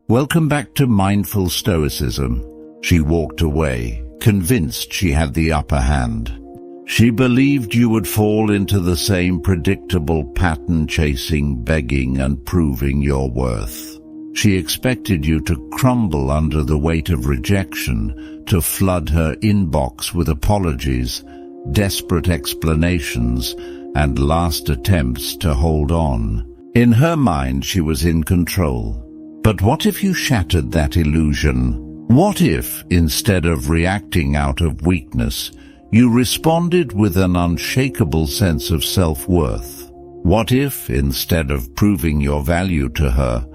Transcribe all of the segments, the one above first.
Welcome back to Mindful Stoicism. She walked away, convinced she had the upper hand. She believed you would fall into the same predictable pattern, chasing, begging, and proving your worth. She expected you to crumble under the weight of rejection, to flood her inbox with apologies, desperate explanations, and last attempts to hold on. In her mind, she was in control. But what if you shattered that illusion? What if, instead of reacting out of weakness, you responded with an unshakable sense of self-worth? What if, instead of proving your value to her,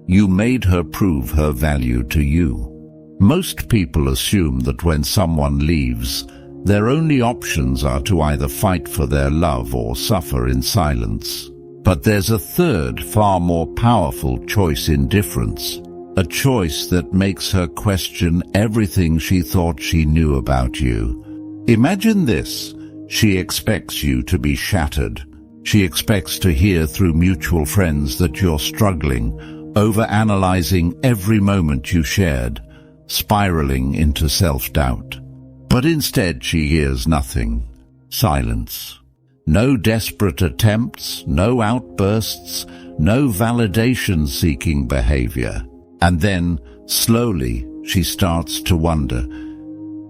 you made her prove her value to you? Most people assume that when someone leaves, their only options are to either fight for their love or suffer in silence. But there's a third, far more powerful choice: indifference. A choice that makes her question everything she thought she knew about you. Imagine this. She expects you to be shattered. She expects to hear through mutual friends that you're struggling, overanalyzing every moment you shared, spiraling into self-doubt. But instead she hears nothing. Silence. No desperate attempts, no outbursts, no validation-seeking behavior. And then, slowly, she starts to wonder,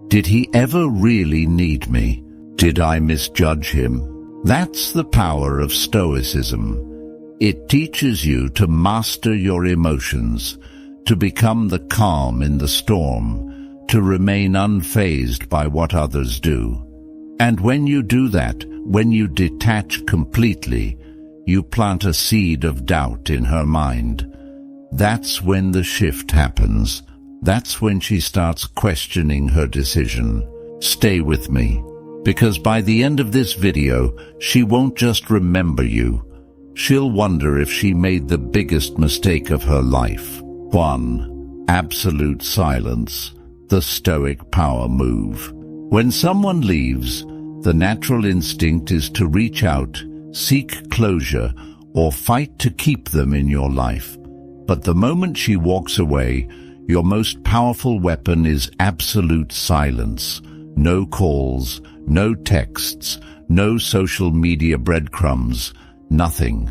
did he ever really need me? Did I misjudge him? That's the power of Stoicism. It teaches you to master your emotions, to become the calm in the storm, to remain unfazed by what others do. And when you do that, when you detach completely, you plant a seed of doubt in her mind. That's when the shift happens. That's when she starts questioning her decision. Stay with me, because by the end of this video, she won't just remember you. She'll wonder if she made the biggest mistake of her life. 1. Absolute silence. The Stoic power move. When someone leaves, the natural instinct is to reach out, seek closure, or fight to keep them in your life. But the moment she walks away, your most powerful weapon is absolute silence. No calls, no texts, no social media breadcrumbs, nothing.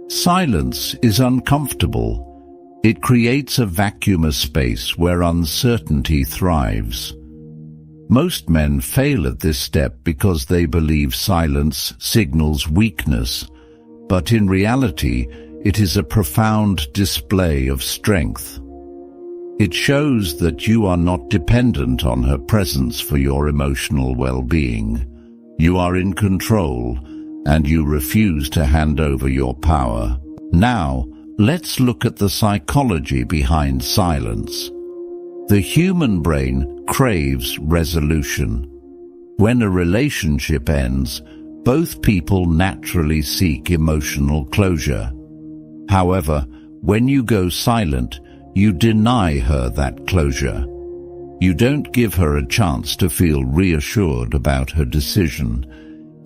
Silence is uncomfortable. It creates a vacuum of space where uncertainty thrives. Most men fail at this step because they believe silence signals weakness, but in reality, it is a profound display of strength. It shows that you are not dependent on her presence for your emotional well-being. You are in control, and you refuse to hand over your power. Now, let's look at the psychology behind silence. The human brain craves resolution. When a relationship ends, both people naturally seek emotional closure. However, when you go silent, you deny her that closure. You don't give her a chance to feel reassured about her decision.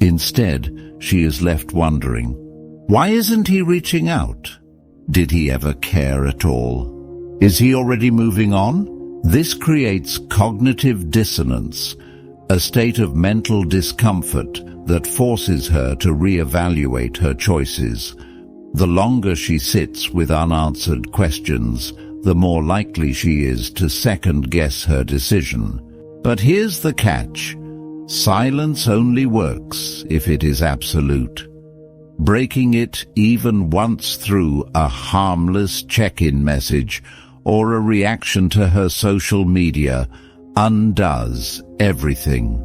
Instead, she is left wondering, why isn't he reaching out? Did he ever care at all? Is he already moving on? This creates cognitive dissonance, a state of mental discomfort that forces her to reevaluate her choices. The longer she sits with unanswered questions, the more likely she is to second-guess her decision. But here's the catch. Silence only works if it is absolute. Breaking it even once through a harmless check-in message or a reaction to her social media undoes everything.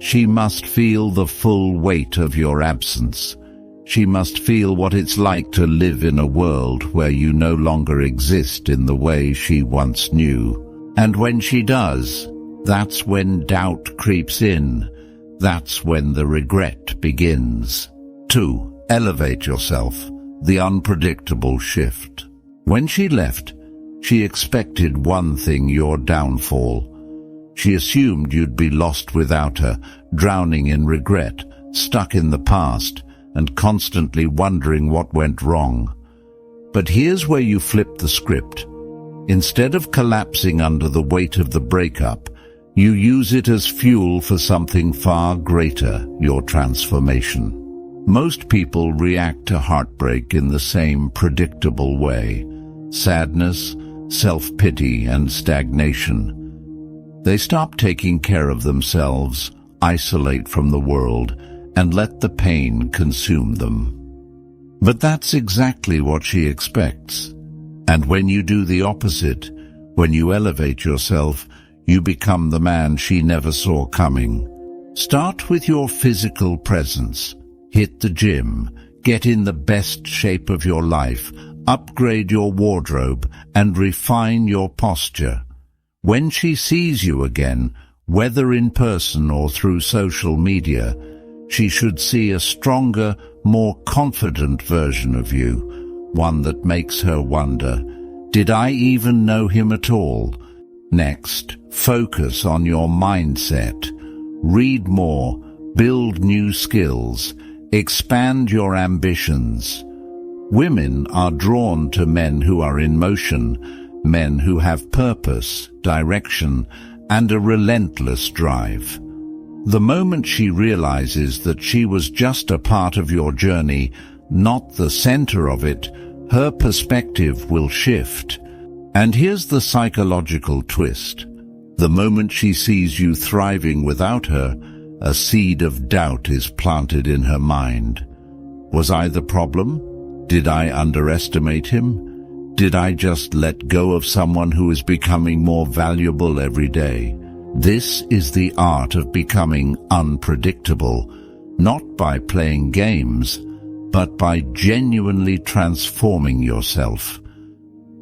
She must feel the full weight of your absence. She must feel what it's like to live in a world where you no longer exist in the way she once knew. And when she does, that's when doubt creeps in. That's when the regret begins. 2. Elevate yourself. The unpredictable shift. When she left, she expected one thing: your downfall. She assumed you'd be lost without her, drowning in regret, stuck in the past, and constantly wondering what went wrong. But here's where you flip the script. Instead of collapsing under the weight of the breakup, you use it as fuel for something far greater, your transformation. Most people react to heartbreak in the same predictable way: sadness, self-pity, and stagnation. They stop taking care of themselves, isolate from the world, and let the pain consume them. But that's exactly what she expects. And when you do the opposite, when you elevate yourself, you become the man she never saw coming. Start with your physical presence. Hit the gym, get in the best shape of your life, upgrade your wardrobe, and refine your posture. When she sees you again, whether in person or through social media, she should see a stronger, more confident version of you, one that makes her wonder, did I even know him at all? Next, focus on your mindset. Read more, build new skills, expand your ambitions. Women are drawn to men who are in motion, men who have purpose, direction, and a relentless drive. The moment she realizes that she was just a part of your journey, not the center of it, her perspective will shift. And here's the psychological twist. The moment she sees you thriving without her, a seed of doubt is planted in her mind. Was I the problem? Did I underestimate him? Did I just let go of someone who is becoming more valuable every day? This is the art of becoming unpredictable, not by playing games, but by genuinely transforming yourself.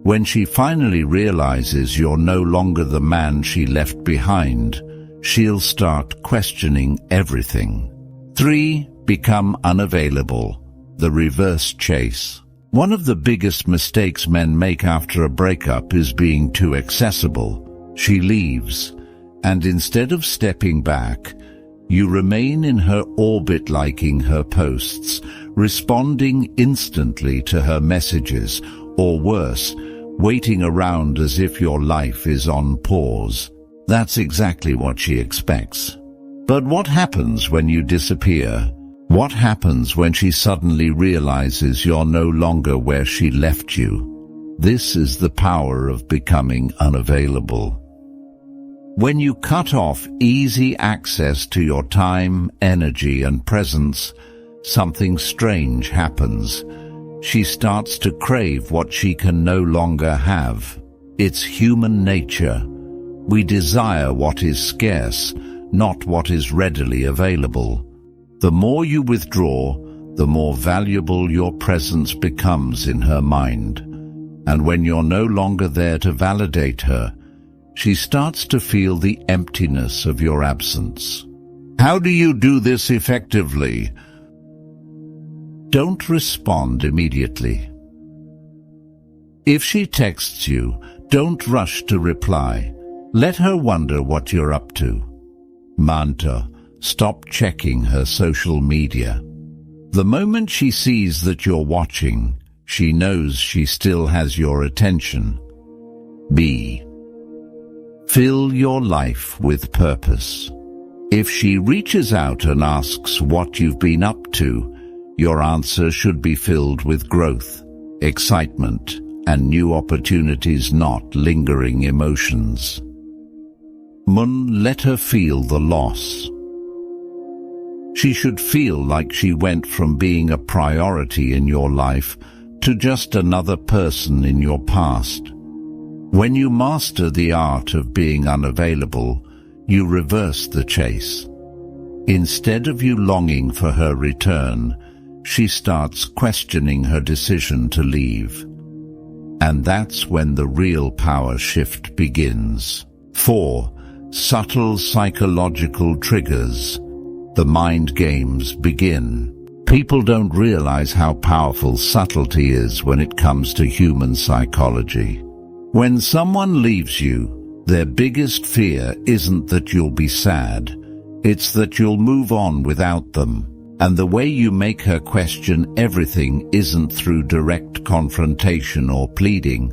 When she finally realizes you're no longer the man she left behind, she'll start questioning everything. 3. Become unavailable. The reverse chase. One of the biggest mistakes men make after a breakup is being too accessible. She leaves, and instead of stepping back, you remain in her orbit, liking her posts, responding instantly to her messages, or worse, waiting around as if your life is on pause. That's exactly what she expects. But what happens when you disappear? What happens when she suddenly realizes you're no longer where she left you? This is the power of becoming unavailable. When you cut off easy access to your time, energy, and presence, something strange happens. She starts to crave what she can no longer have. It's human nature. We desire what is scarce, not what is readily available. The more you withdraw, the more valuable your presence becomes in her mind. And when you're no longer there to validate her, she starts to feel the emptiness of your absence. How do you do this effectively? Don't respond immediately. If she texts you, don't rush to reply. Let her wonder what you're up to. Mantra: stop checking her social media. The moment she sees that you're watching, she knows she still has your attention. B. Fill your life with purpose. If she reaches out and asks what you've been up to, your answer should be filled with growth, excitement, and new opportunities, not lingering emotions. Let her feel the loss. She should feel like she went from being a priority in your life to just another person in your past. When you master the art of being unavailable, you reverse the chase. Instead of you longing for her return, she starts questioning her decision to leave. And that's when the real power shift begins. 4. Subtle psychological triggers. The mind games begin. People don't realize how powerful subtlety is when it comes to human psychology. When someone leaves you, their biggest fear isn't that you'll be sad. It's that you'll move on without them. And the way you make her question everything isn't through direct confrontation or pleading.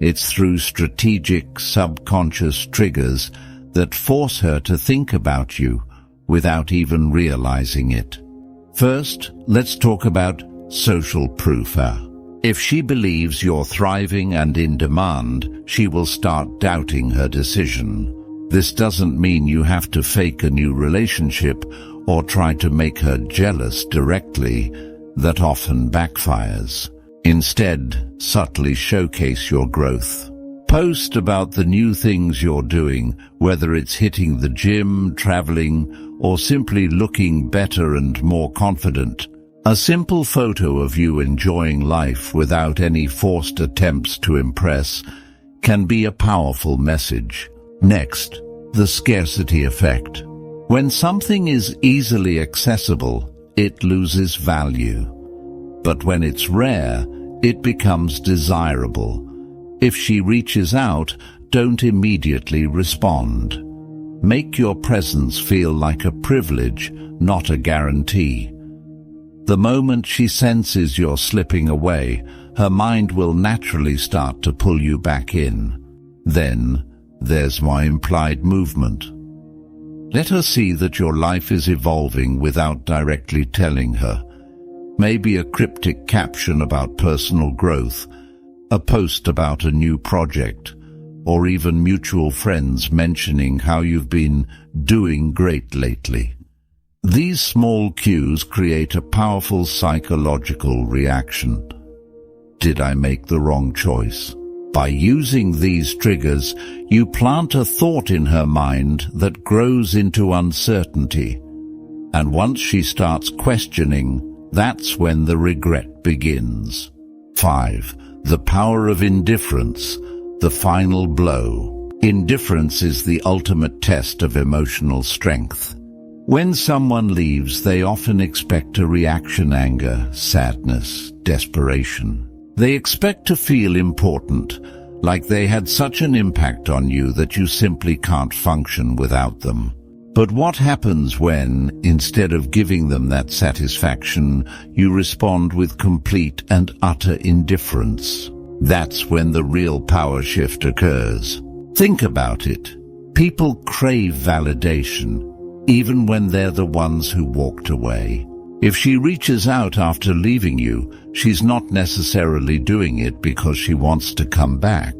It's through strategic, subconscious triggers that force her to think about you without even realizing it. First, let's talk about social proof. If she believes you're thriving and in demand, she will start doubting her decision. This doesn't mean you have to fake a new relationship or try to make her jealous directly. That often backfires. Instead, subtly showcase your growth. Post about the new things you're doing, whether it's hitting the gym, traveling, or simply looking better and more confident. A simple photo of you enjoying life without any forced attempts to impress can be a powerful message. Next, the scarcity effect. When something is easily accessible, it loses value. But when it's rare, it becomes desirable. If she reaches out, don't immediately respond. Make your presence feel like a privilege, not a guarantee. The moment she senses you're slipping away, her mind will naturally start to pull you back in. Then, there's my implied movement. Let her see that your life is evolving without directly telling her. Maybe a cryptic caption about personal growth, a post about a new project, or even mutual friends mentioning how you've been doing great lately. These small cues create a powerful psychological reaction. Did I make the wrong choice? By using these triggers, you plant a thought in her mind that grows into uncertainty. And once she starts questioning, that's when the regret begins. 5. The power of indifference, the final blow. Indifference is the ultimate test of emotional strength. When someone leaves, they often expect a reaction: anger, sadness, desperation. They expect to feel important, like they had such an impact on you that you simply can't function without them. But what happens when, instead of giving them that satisfaction, you respond with complete and utter indifference? That's when the real power shift occurs. Think about it. People crave validation, even when they're the ones who walked away. If she reaches out after leaving you, she's not necessarily doing it because she wants to come back.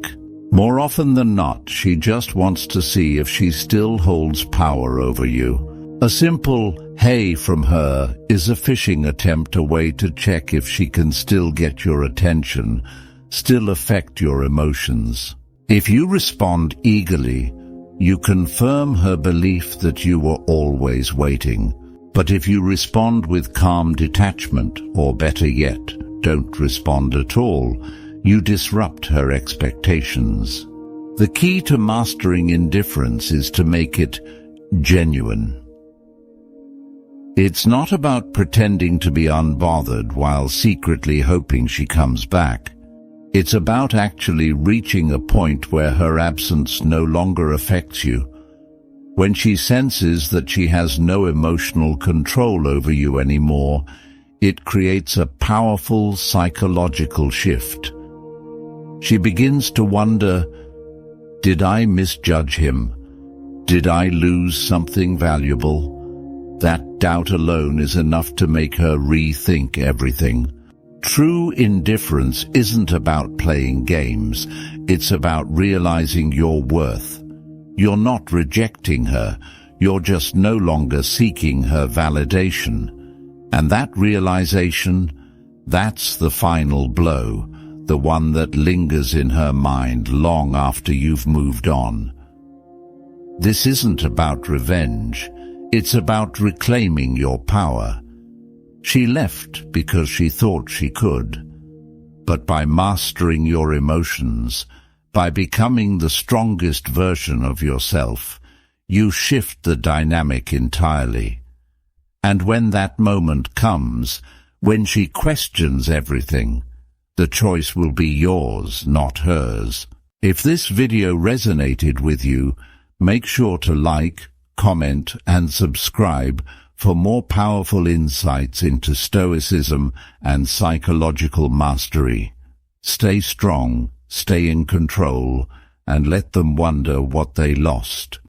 More often than not, she just wants to see if she still holds power over you. A simple "hey" from her is a fishing attempt, a way to check if she can still get your attention, still affect your emotions. If you respond eagerly, you confirm her belief that you were always waiting. But if you respond with calm detachment, or better yet, don't respond at all, you disrupt her expectations. The key to mastering indifference is to make it genuine. It's not about pretending to be unbothered while secretly hoping she comes back. It's about actually reaching a point where her absence no longer affects you. When she senses that she has no emotional control over you anymore, it creates a powerful psychological shift. She begins to wonder, did I misjudge him? Did I lose something valuable? That doubt alone is enough to make her rethink everything. True indifference isn't about playing games. It's about realizing your worth. You're not rejecting her. You're just no longer seeking her validation. And that realization, that's the final blow, the one that lingers in her mind long after you've moved on. This isn't about revenge. It's about reclaiming your power. She left because she thought she could. But by mastering your emotions, by becoming the strongest version of yourself, you shift the dynamic entirely. And when that moment comes, when she questions everything, the choice will be yours, not hers. If this video resonated with you, make sure to like, comment, and subscribe for more powerful insights into Stoicism and psychological mastery. Stay strong, stay in control, and let them wonder what they lost.